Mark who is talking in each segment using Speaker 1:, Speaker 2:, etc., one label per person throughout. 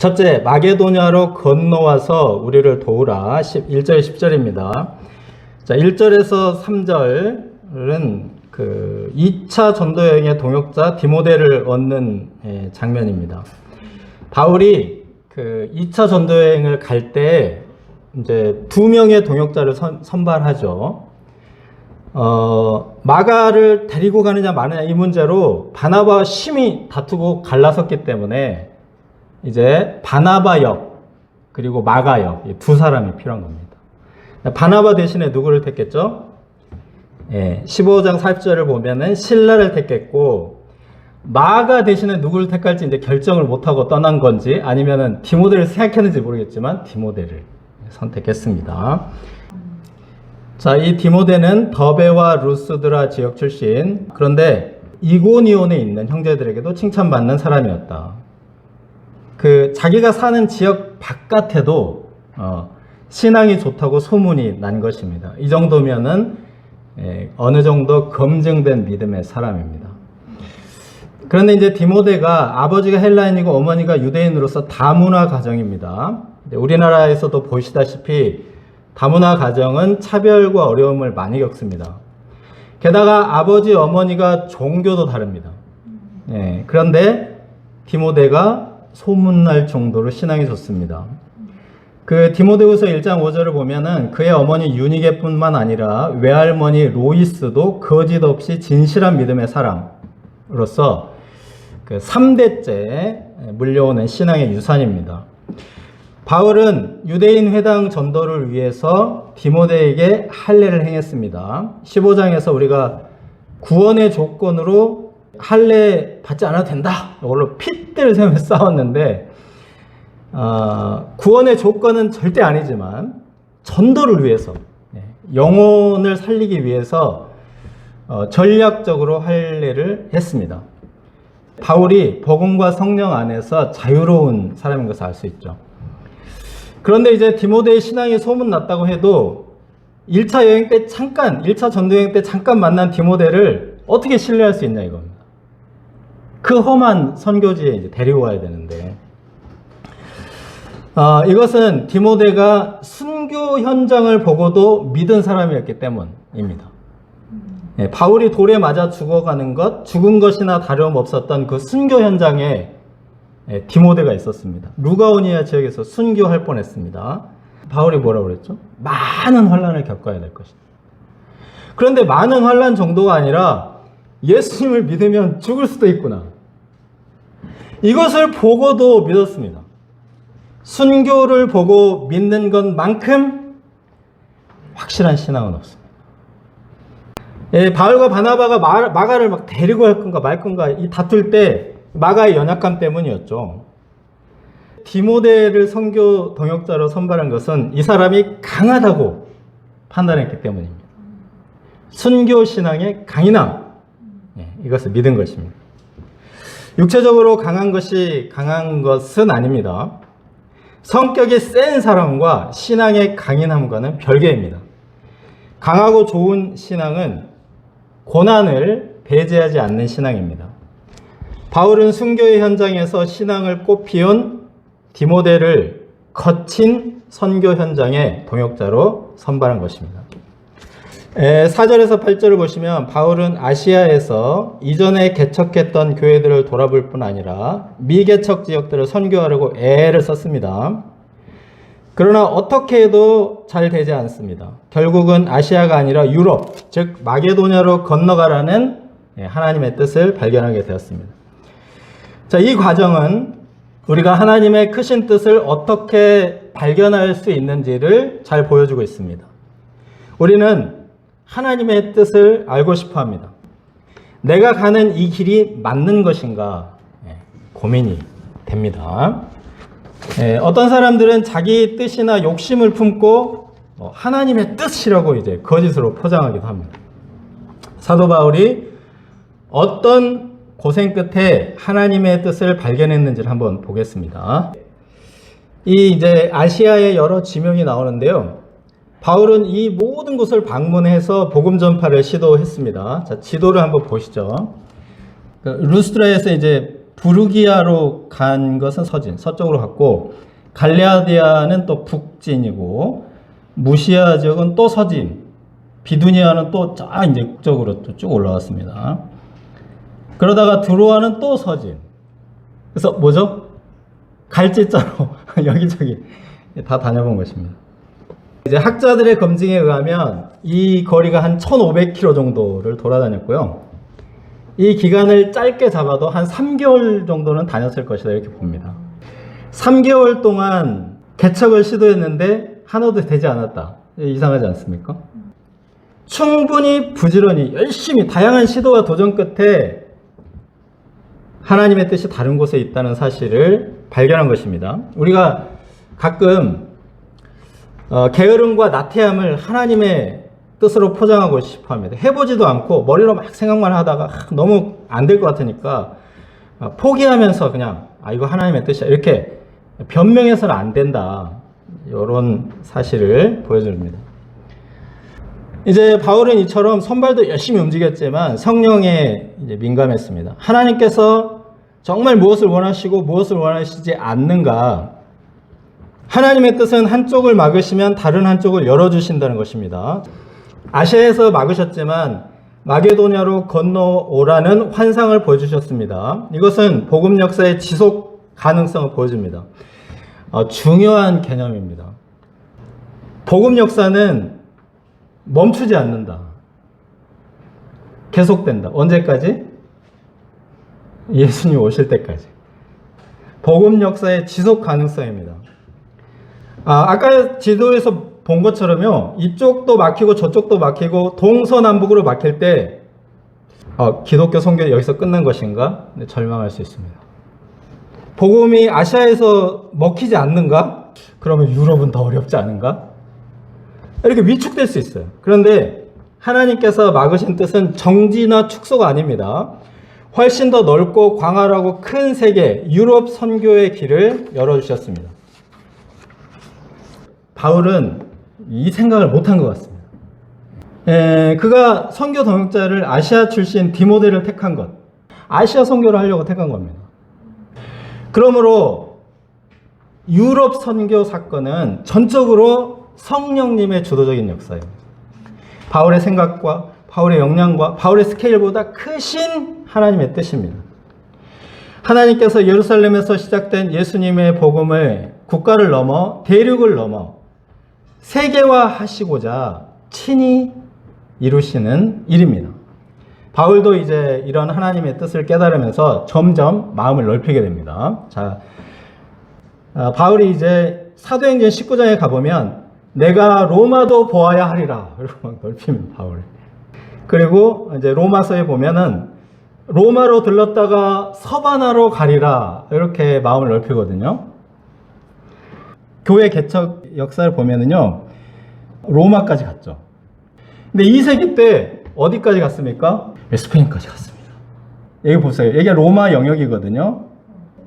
Speaker 1: 첫째, 마게도냐로 건너와서 우리를 도우라. 1절 10절입니다. 자, 1절에서 3절은 그 2차 전도 여행의 동역자 디모데를 얻는 장면입니다. 바울이 그 2차 전도 여행을 갈 때 이제 2명의 동역자를 선발하죠. 마가를 데리고 가느냐 마느냐 이 문제로 바나바와 심히 다투고 갈라섰기 때문에 이제 바나바 역 그리고 마가 역 이 두 사람이 필요한 겁니다. 바나바 대신에 누구를 택했죠? 15장 40절을 보면은 실라를 택했고, 마가 대신에 누구를 택할지 이제 결정을 못하고 떠난 건지 아니면은 디모데를 생각했는지 모르겠지만 디모데를 선택했습니다. 자, 이 디모데는 더베와 루스드라 지역 출신. 그런데 이고니온에 있는 형제들에게도 칭찬받는 사람이었다. 그 자기가 사는 지역 바깥에도 신앙이 좋다고 소문이 난 것입니다. 이 정도면은 어느 정도 검증된 믿음의 사람입니다. 그런데 이제 디모데가 아버지가 헬라인이고 어머니가 유대인으로서 다문화 가정입니다. 우리나라에서도 보시다시피 다문화 가정은 차별과 어려움을 많이 겪습니다. 게다가 아버지 어머니가 종교도 다릅니다. 그런데 디모데가 소문날 정도로 신앙이 좋습니다. 그 디모데후서 1장 5절을 보면은 그의 어머니 유니게뿐만 아니라 외할머니 로이스도 거짓 없이 진실한 믿음의 사람으로서 그 3대째 물려오는 신앙의 유산입니다. 바울은 유대인 회당 전도를 위해서 디모데에게 할례를 행했습니다. 15장에서 우리가 구원의 조건으로 할례 받지 않아도 된다. 이걸로 핏대를 세우며 싸웠는데 구원의 조건은 절대 아니지만 전도를 위해서 영혼을 살리기 위해서 전략적으로 할례를 했습니다. 바울이 복음과 성령 안에서 자유로운 사람인 것을 알 수 있죠. 그런데 이제 디모데의 신앙이 소문났다고 해도 1차 여행 때 1차 전도 여행 때 잠깐 만난 디모데를 어떻게 신뢰할 수 있냐 이겁니다. 그 험한 선교지에 이제 데리고 와야 되는데 이것은 디모데가 순교 현장을 보고도 믿은 사람이었기 때문입니다. 바울이 돌에 맞아 죽어가는 것, 죽은 것이나 다름없었던 그 순교 현장에 디모데가 있었습니다. 루가오니아 지역에서 순교할 뻔했습니다. 바울이 뭐라고 그랬죠? 많은 환난을 겪어야 될 것이다. 그런데 많은 환난 정도가 아니라 예수님을 믿으면 죽을 수도 있구나. 이것을 보고도 믿었습니다. 순교를 보고 믿는 것만큼 확실한 신앙은 없습니다. 바울과 바나바가 마가를 막 데리고 갈 건가 말 건가 이 다툴 때 마가의 연약감 때문이었죠. 디모데를 선교 동역자로 선발한 것은 이 사람이 강하다고 판단했기 때문입니다. 순교 신앙의 강인함, 이것을 믿은 것입니다. 육체적으로 강한 것은 아닙니다. 성격이 센 사람과 신앙의 강인함과는 별개입니다. 강하고 좋은 신앙은 고난을 배제하지 않는 신앙입니다. 바울은 순교의 현장에서 신앙을 꽃피운 디모데를 거친 선교 현장의 동역자로 선발한 것입니다. 4절에서 8절을 보시면 바울은 아시아에서 이전에 개척했던 교회들을 돌아볼 뿐 아니라 미개척 지역들을 선교하려고 애를 썼습니다. 그러나 어떻게 해도 잘 되지 않습니다. 결국은 아시아가 아니라 유럽, 즉 마게도냐로 건너가라는 하나님의 뜻을 발견하게 되었습니다. 자, 이 과정은 우리가 하나님의 크신 뜻을 어떻게 발견할 수 있는지를 잘 보여주고 있습니다. 우리는 하나님의 뜻을 알고 싶어 합니다. 내가 가는 이 길이 맞는 것인가 고민이 됩니다. 어떤 사람들은 자기 뜻이나 욕심을 품고 하나님의 뜻이라고 이제 거짓으로 포장하기도 합니다. 사도 바울이 어떤 고생 끝에 하나님의 뜻을 발견했는지를 한번 보겠습니다. 이제 아시아의 여러 지명이 나오는데요. 바울은 이 모든 곳을 방문해서 복음 전파를 시도했습니다. 자, 지도를 한번 보시죠. 루스드라에서 이제 부르기아로 간 것은 서진, 서쪽으로 갔고, 갈레아디아는 또 북진이고, 무시아 지역은 또 서진, 비두니아는 또 이제 북쪽으로 또 쭉 올라왔습니다. 그러다가 드로아는 또 서진. 그래서 뭐죠? 갈지자로 여기저기 다 다녀본 것입니다. 이제 학자들의 검증에 의하면 이 거리가 한 1500km 정도를 돌아다녔고요. 이 기간을 짧게 잡아도 한 3개월 정도는 다녔을 것이다 이렇게 봅니다. 3개월 동안 개척을 시도했는데 하나도 되지 않았다. 이상하지 않습니까? 충분히 부지런히 열심히 다양한 시도와 도전 끝에 하나님의 뜻이 다른 곳에 있다는 사실을 발견한 것입니다. 우리가 가끔 게으름과 나태함을 하나님의 뜻으로 포장하고 싶어 합니다. 해보지도 않고 머리로 막 생각만 하다가 너무 안 될 것 같으니까 포기하면서 그냥 이거 하나님의 뜻이야 이렇게 변명해서는 안 된다. 이런 사실을 보여줍니다. 이제 바울은 이처럼 손발도 열심히 움직였지만 성령에 이제 민감했습니다. 하나님께서 정말 무엇을 원하시고 무엇을 원하시지 않는가. 하나님의 뜻은 한쪽을 막으시면 다른 한쪽을 열어주신다는 것입니다. 아시아에서 막으셨지만 마게도냐로 건너오라는 환상을 보여주셨습니다. 이것은 복음 역사의 지속 가능성을 보여줍니다. 중요한 개념입니다. 복음 역사는 멈추지 않는다. 계속된다. 언제까지? 예수님 오실 때까지. 복음 역사의 지속 가능성입니다. 아까 지도에서 본 것처럼요, 이쪽도 막히고 저쪽도 막히고 동서남북으로 막힐 때 기독교 선교 여기서 끝난 것인가? 네, 절망할 수 있습니다. 복음이 아시아에서 먹히지 않는가? 그러면 유럽은 더 어렵지 않은가? 이렇게 위축될 수 있어요. 그런데 하나님께서 막으신 뜻은 정지나 축소가 아닙니다. 훨씬 더 넓고 광활하고 큰 세계, 유럽 선교의 길을 열어주셨습니다. 바울은 이 생각을 못한 것 같습니다. 그가 선교 동역자를 아시아 출신 디모데를 택한 것, 아시아 선교를 하려고 택한 겁니다. 그러므로 유럽 선교 사건은 전적으로 성령님의 주도적인 역사예요. 바울의 생각과 바울의 역량과 바울의 스케일보다 크신 하나님의 뜻입니다. 하나님께서 예루살렘에서 시작된 예수님의 복음을 국가를 넘어 대륙을 넘어 세계화하시고자 친히 이루시는 일입니다. 바울도 이제 이런 하나님의 뜻을 깨달으면서 점점 마음을 넓히게 됩니다. 자, 바울이 이제 사도행전 19장에 가보면 내가 로마도 보아야 하리라 이렇게 막 넓힙니다. 바울. 그리고 이제 로마서에 보면은 로마로 들렀다가 서바나로 가리라 이렇게 마음을 넓히거든요. 교회 개척 역사를 보면은요, 로마까지 갔죠. 근데 2세기 때 어디까지 갔습니까? 스페인까지 갔습니다. 여기 보세요. 여기가 로마 영역이거든요.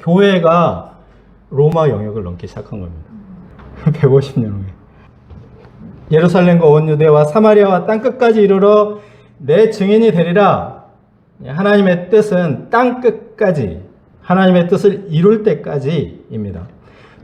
Speaker 1: 교회가 로마 영역을 넘기 시작한 겁니다. 150년 후에. 예루살렘과 온 유대와 사마리아와 땅끝까지 이르러 내 증인이 되리라. 하나님의 뜻은 땅끝까지, 하나님의 뜻을 이룰 때까지입니다.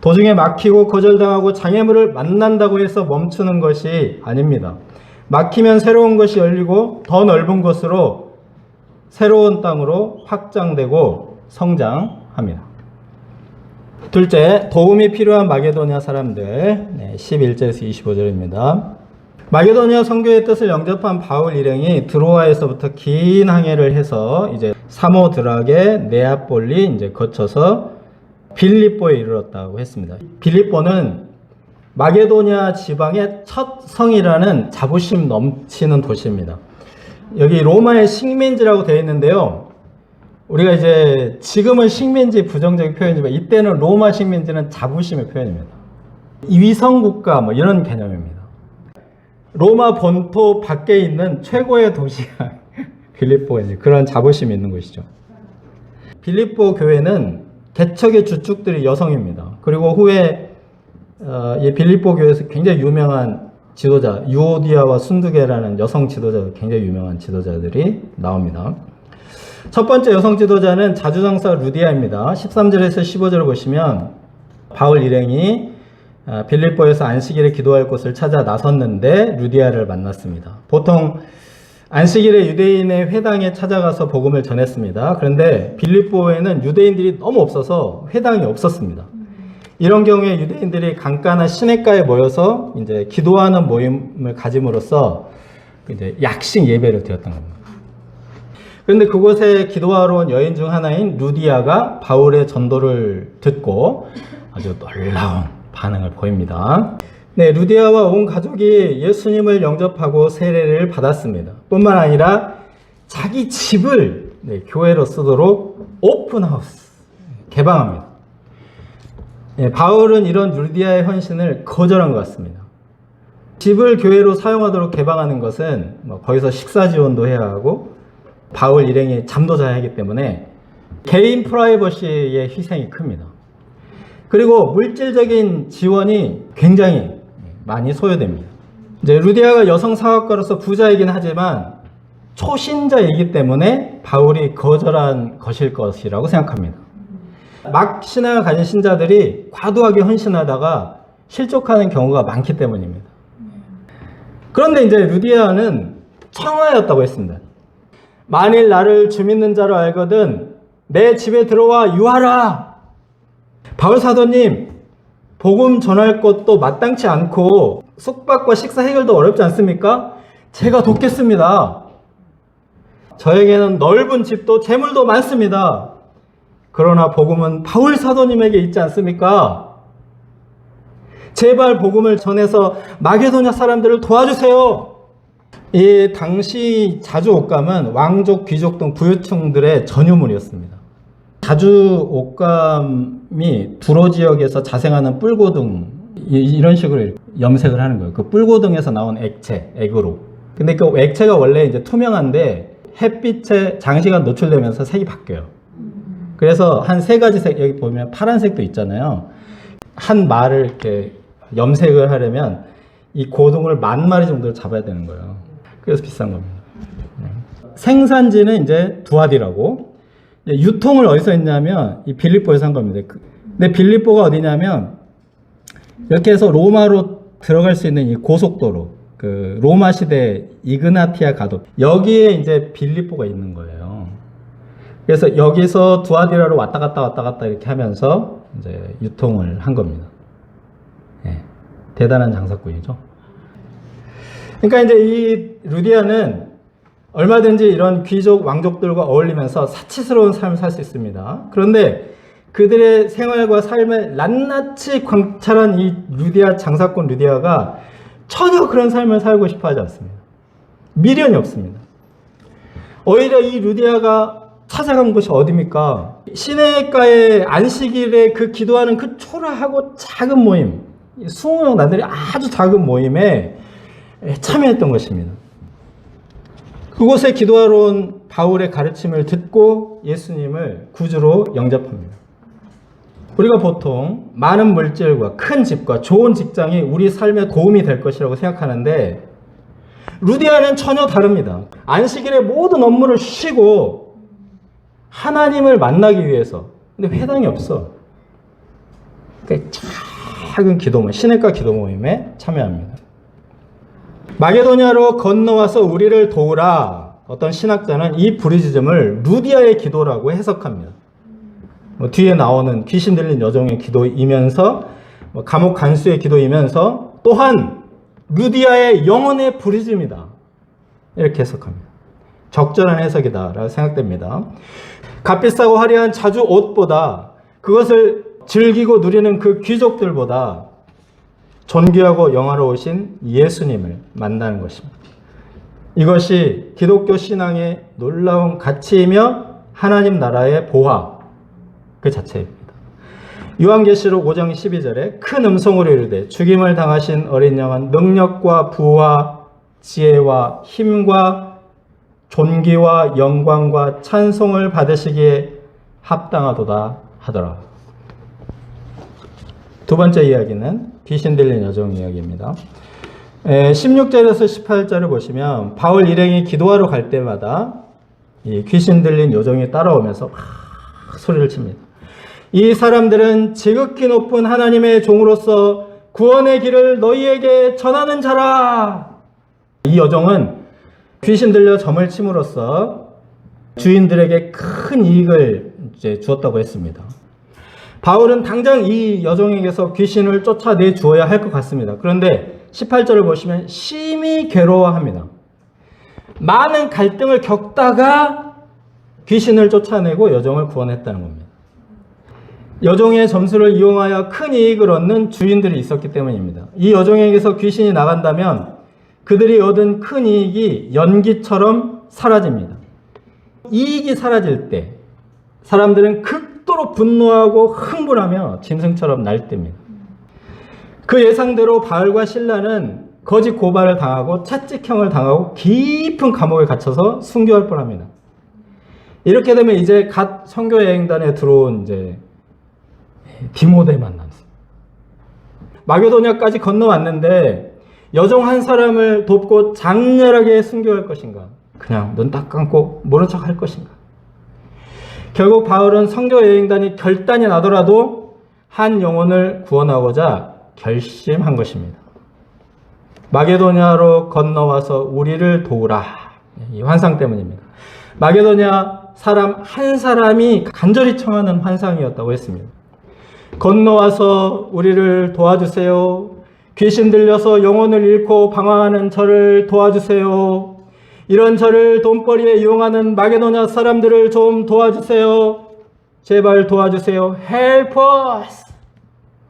Speaker 1: 도중에 막히고 거절당하고 장애물을 만난다고 해서 멈추는 것이 아닙니다. 막히면 새로운 것이 열리고 더 넓은 곳으로 새로운 땅으로 확장되고 성장합니다. 둘째, 도움이 필요한 마게도냐 사람들, 11절에서 25절입니다. 마게도냐 선교의 뜻을 영접한 바울 일행이 드로아에서부터 긴 항해를 해서 이제 사모드락에 네아폴리 이제 거쳐서 빌립보에 이르렀다고 했습니다. 빌립보는 마게도냐 지방의 첫 성이라는 자부심 넘치는 도시입니다. 여기 로마의 식민지라고 되어 있는데요. 우리가 이제 지금은 식민지 부정적인 표현이지만 이때는 로마 식민지는 자부심의 표현입니다. 위성국가 뭐 이런 개념입니다. 로마 본토 밖에 있는 최고의 도시가 빌립보가 이제 그런 자부심이 있는 곳이죠. 빌립보 교회는 개척의 주축들이 여성입니다. 그리고 후에 이 빌립보 교회에서 굉장히 유명한 지도자, 유오디아와 순두계라는 여성 지도자들, 굉장히 유명한 지도자들이 나옵니다. 첫 번째 여성 지도자는 자주장사 루디아입니다. 13절에서 15절을 보시면 바울 일행이 빌립보에서 안식일에 기도할 곳을 찾아 나섰는데 루디아를 만났습니다. 보통 안식일에 유대인의 회당에 찾아가서 복음을 전했습니다. 그런데 빌립보에는 유대인들이 너무 없어서 회당이 없었습니다. 이런 경우에 유대인들이 강가나 시냇가에 모여서 이제 기도하는 모임을 가짐으로써 이제 약식 예배를 드렸던 겁니다. 그런데 그곳에 기도하러 온 여인 중 하나인 루디아가 바울의 전도를 듣고 아주 놀라운 반응을 보입니다. 네, 루디아와 온 가족이 예수님을 영접하고 세례를 받았습니다. 뿐만 아니라 자기 집을 교회로 쓰도록 오픈하우스, 개방합니다. 네, 바울은 이런 루디아의 헌신을 거절한 것 같습니다. 집을 교회로 사용하도록 개방하는 것은 거기서 식사 지원도 해야 하고 바울 일행이 잠도 자야 하기 때문에 개인 프라이버시의 희생이 큽니다. 그리고 물질적인 지원이 굉장히 많이 소요됩니다. 이제 루디아가 여성 사업가로서 부자이긴 하지만 초신자이기 때문에 바울이 거절한 것일 것이라고 생각합니다. 막 신앙을 가진 신자들이 과도하게 헌신하다가 실족하는 경우가 많기 때문입니다. 그런데 이제 루디아는 청하였다고 했습니다. 만일 나를 주 믿는 자로 알거든 내 집에 들어와 유하라. 바울 사도님, 복음 전할 것도 마땅치 않고 숙박과 식사 해결도 어렵지 않습니까? 제가 돕겠습니다. 저에게는 넓은 집도 재물도 많습니다. 그러나 복음은 바울 사도님에게 있지 않습니까? 제발 복음을 전해서 마게도냐 사람들을 도와주세요. 이 당시 자주 옷감은 왕족, 귀족 등 부유층들의 전유물이었습니다. 자주 옷감이 두로 지역에서 자생하는 뿔고등 이런 식으로 염색을 하는 거예요. 그 뿔고등에서 나온 액체, 액으로. 근데 그 액체가 원래 이제 투명한데 햇빛에 장시간 노출되면서 색이 바뀌어요. 그래서 한 세 가지 색, 여기 보면 파란색도 있잖아요. 한 말을 이렇게 염색을 하려면 이 고등을 10,000마리 정도를 잡아야 되는 거예요. 그래서 비싼 겁니다. 생산지는 이제 두아디라고. 유통을 어디서 했냐면 이 빌립보에서 한 겁니다. 근데 빌립보가 어디냐면 이렇게 해서 로마로 들어갈 수 있는 이 고속도로, 그 로마 시대 이그나티아 가도 여기에 이제 빌립보가 있는 거예요. 그래서 여기서 두아디라로 왔다 갔다 이렇게 하면서 이제 유통을 한 겁니다. 네, 대단한 장사꾼이죠. 그러니까 이제 이 루디아는 얼마든지 이런 귀족 왕족들과 어울리면서 사치스러운 삶을 살 수 있습니다. 그런데 그들의 생활과 삶을 낱낱이 관찰한 이 루디아 장사꾼 루디아가 전혀 그런 삶을 살고 싶어 하지 않습니다. 미련이 없습니다. 오히려 이 루디아가 찾아간 곳이 어디입니까? 시냇가의 안식일에 그 기도하는 그 초라하고 작은 모임, 20명 나들이 아주 작은 모임에 참여했던 것입니다. 그곳에 기도하러 온 바울의 가르침을 듣고 예수님을 구주로 영접합니다. 우리가 보통 많은 물질과 큰 집과 좋은 직장이 우리 삶에 도움이 될 것이라고 생각하는데 루디아는 전혀 다릅니다. 안식일에 모든 업무를 쉬고 하나님을 만나기 위해서. 근데 회당이 없어. 그러니까 작은 기도 모임, 시냇가 기도 모임에 참여합니다. 마게도냐로 건너와서 우리를 도우라. 어떤 신학자는 이 부르짖음을 루디아의 기도라고 해석합니다. 뒤에 나오는 귀신 들린 여종의 기도이면서 감옥 간수의 기도이면서 또한 루디아의 영혼의 부르짖음이다. 이렇게 해석합니다. 적절한 해석이다라고 생각됩니다. 값비싸고 화려한 자주 옷보다 그것을 즐기고 누리는 그 귀족들보다 존귀하고 영화로우신 예수님을 만나는 것입니다. 이것이 기독교 신앙의 놀라운 가치이며 하나님 나라의 보화 그 자체입니다. 요한계시록 5장 12절에 큰 음성으로 이르되 죽임을 당하신 어린 양은 능력과 부와 지혜와 힘과 존귀와 영광과 찬송을 받으시기에 합당하도다 하더라. 두 번째 이야기는 귀신 들린 여종 이야기입니다. 16절에서 18절을 보시면 바울 일행이 기도하러 갈 때마다 이 귀신 들린 요정이 따라오면서 막 소리를 칩니다. 이 사람들은 지극히 높은 하나님의 종으로서 구원의 길을 너희에게 전하는 자라. 이 여종은 귀신 들려 점을 침으로써 주인들에게 큰 이익을 이제 주었다고 했습니다. 바울은 당장 이 여종에게서 귀신을 쫓아내 주어야 할 것 같습니다. 그런데 18절을 보시면 심히 괴로워합니다. 많은 갈등을 겪다가 귀신을 쫓아내고 여종을 구원했다는 겁니다. 여종의 점수를 이용하여 큰 이익을 얻는 주인들이 있었기 때문입니다. 이 여종에게서 귀신이 나간다면 그들이 얻은 큰 이익이 연기처럼 사라집니다. 이익이 사라질 때 사람들은 극도로 분노하고 흥분하며 짐승처럼 날뛰니다. 그 예상대로 바울과 실라는 거짓 고발을 당하고 채찍형을 당하고 깊은 감옥에 갇혀서 순교할 뻔합니다. 이렇게 되면 이제 갓 선교 여행단에 들어온 이제 디모데 만났습니다. 마게도냐까지 건너왔는데 여종 한 사람을 돕고 장렬하게 순교할 것인가? 그냥 눈 딱 감고 모른 척 할 것인가? 결국 바울은 선교 여행단이 결단이 나더라도 한 영혼을 구원하고자 결심한 것입니다. 마게도냐로 건너와서 우리를 도우라. 이 환상 때문입니다. 마게도냐 사람 한 사람이 간절히 청하는 환상이었다고 했습니다. 건너와서 우리를 도와주세요. 귀신 들려서 영혼을 잃고 방황하는 저를 도와주세요. 이런 저를 돈벌이에 이용하는 마게도냐 사람들을 좀 도와주세요. 제발 도와주세요. Help us!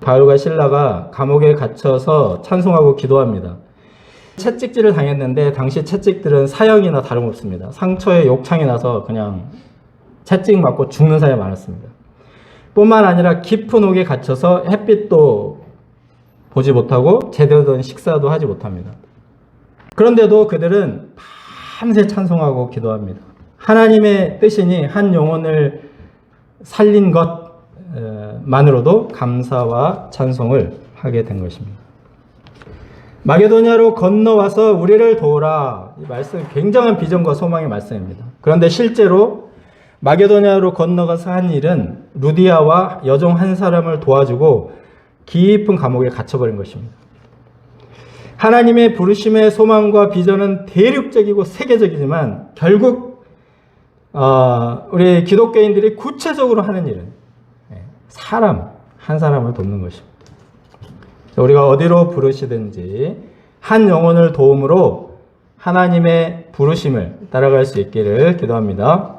Speaker 1: 바울과 실라가 감옥에 갇혀서 찬송하고 기도합니다. 채찍질을 당했는데 당시 채찍들은 사형이나 다름없습니다. 상처에 욕창이 나서 그냥 채찍 맞고 죽는 사람이 많았습니다. 뿐만 아니라 깊은 옥에 갇혀서 햇빛도 보지 못하고 제대로 된 식사도 하지 못합니다. 그런데도 그들은 밤새 찬송하고 기도합니다. 하나님의 뜻이니 한 영혼을 살린 것만으로도 감사와 찬송을 하게 된 것입니다. 마게도냐로 건너와서 우리를 도우라. 이 말씀 굉장한 비전과 소망의 말씀입니다. 그런데 실제로 마게도냐로 건너가서 한 일은 루디아와 여종 한 사람을 도와주고 깊은 감옥에 갇혀버린 것입니다. 하나님의 부르심의 소망과 비전은 대륙적이고 세계적이지만 결국 우리 기독교인들이 구체적으로 하는 일은 사람 한 사람을 돕는 것입니다. 우리가 어디로 부르시든지 한 영혼을 도움으로 하나님의 부르심을 따라갈 수 있기를 기도합니다.